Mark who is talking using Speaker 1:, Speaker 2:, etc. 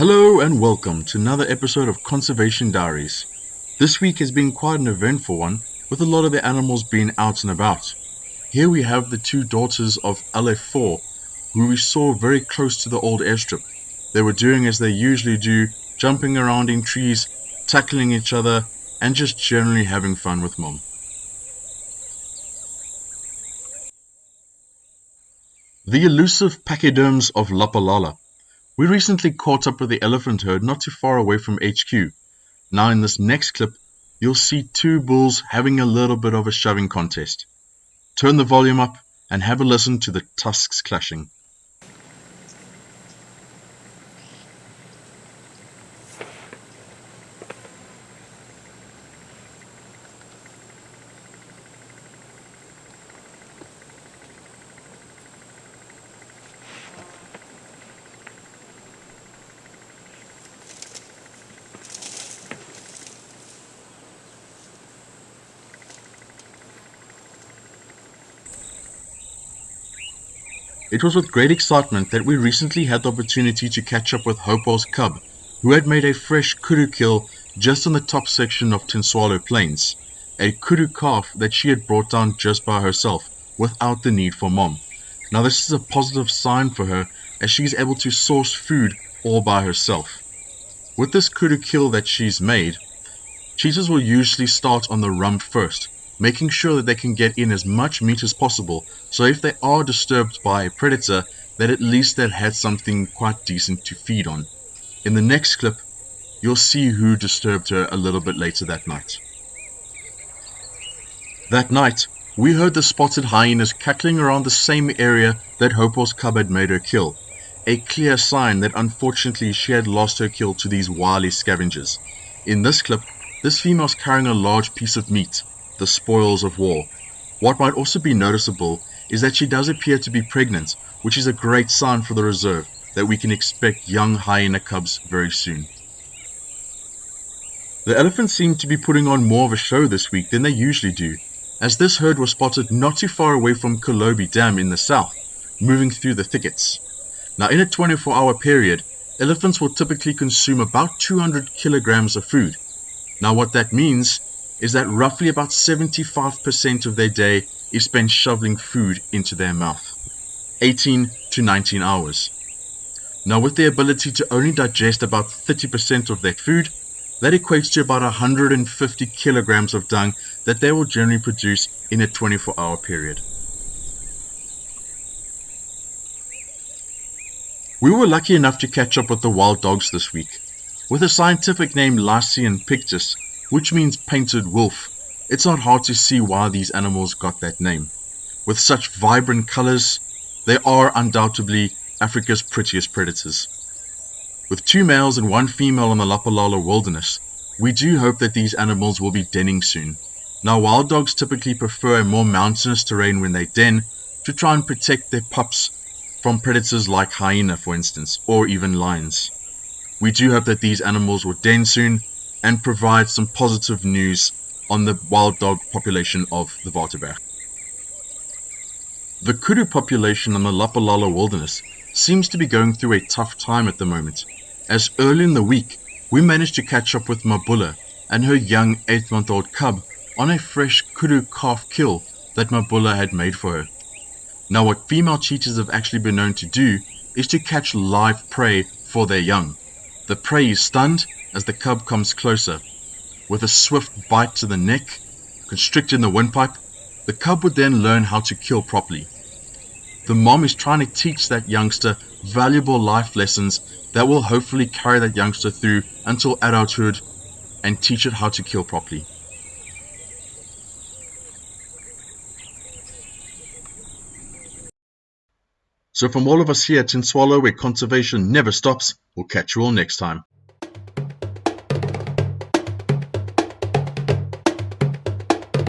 Speaker 1: Hello and welcome to another episode of Conservation Diaries. This week has been quite an eventful one, with a lot of the animals being out and about. Here we have the two daughters of LF4, who we saw very close to the old airstrip. They were doing as they usually do, jumping around in trees, tackling each other, and just generally having fun with Mom. The elusive pachyderms of Lapalala. We recently caught up with the elephant herd not too far away from HQ. Now in this next clip, you'll see two bulls having a little bit of a shoving contest. Turn the volume up and have a listen to the tusks clashing. It was with great excitement that we recently had the opportunity to catch up with Hopewell's cub, who had made a fresh kudu kill just on the top section of Tintswalo Plains, a kudu calf that she had brought down just by herself, without the need for Mom. Now this is a positive sign for her, as she is able to source food all by herself. With this kudu kill that she's made, cheetahs will usually start on the rump first, making sure that they can get in as much meat as possible, so if they are disturbed by a predator, that at least they've had something quite decent to feed on. In the next clip, you'll see who disturbed her a little bit later that night. That night, we heard the spotted hyenas cackling around the same area that Hopewell's cub had made her kill, a clear sign that unfortunately she had lost her kill to these wily scavengers. In this clip, this female is carrying a large piece of meat, the spoils of war. What might also be noticeable is that she does appear to be pregnant, which is a great sign for the reserve that we can expect young hyena cubs very soon. The elephants seem to be putting on more of a show this week than they usually do, as this herd was spotted not too far away from Kolobi Dam in the south, moving through the thickets. Now in a 24-hour period, elephants will typically consume about 200 kilograms of food. Now what that means is that roughly about 75% of their day is spent shoveling food into their mouth. 18 to 19 hours. Now with the ability to only digest about 30% of that food, that equates to about 150 kilograms of dung that they will generally produce in a 24-hour period. We were lucky enough to catch up with the wild dogs this week. With a scientific name Lycian pictus, which means painted wolf, it's not hard to see why these animals got that name. With such vibrant colors, they are undoubtedly Africa's prettiest predators. With 2 males and 1 female in the Lapalala wilderness, we do hope that these animals will be denning soon. Now wild dogs typically prefer a more mountainous terrain when they den, to try and protect their pups from predators like hyena, for instance, or even lions. We do hope that these animals will den soon and provide some positive news on the wild dog population of the Waterberg. The kudu population in the Lapalala wilderness seems to be going through a tough time at the moment, as early in the week we managed to catch up with Mabula and her young 8-month-old cub on a fresh kudu calf kill that Mabula had made for her. Now what female cheetahs have actually been known to do is to catch live prey for their young. The prey is stunned as the cub comes closer. With a swift bite to the neck, constricting the windpipe, the cub would then learn how to kill properly. The mom is trying to teach that youngster valuable life lessons that will hopefully carry that youngster through until adulthood and teach it how to kill properly. So from all of us here at Tintswalo, where conservation never stops, we'll catch you all next time.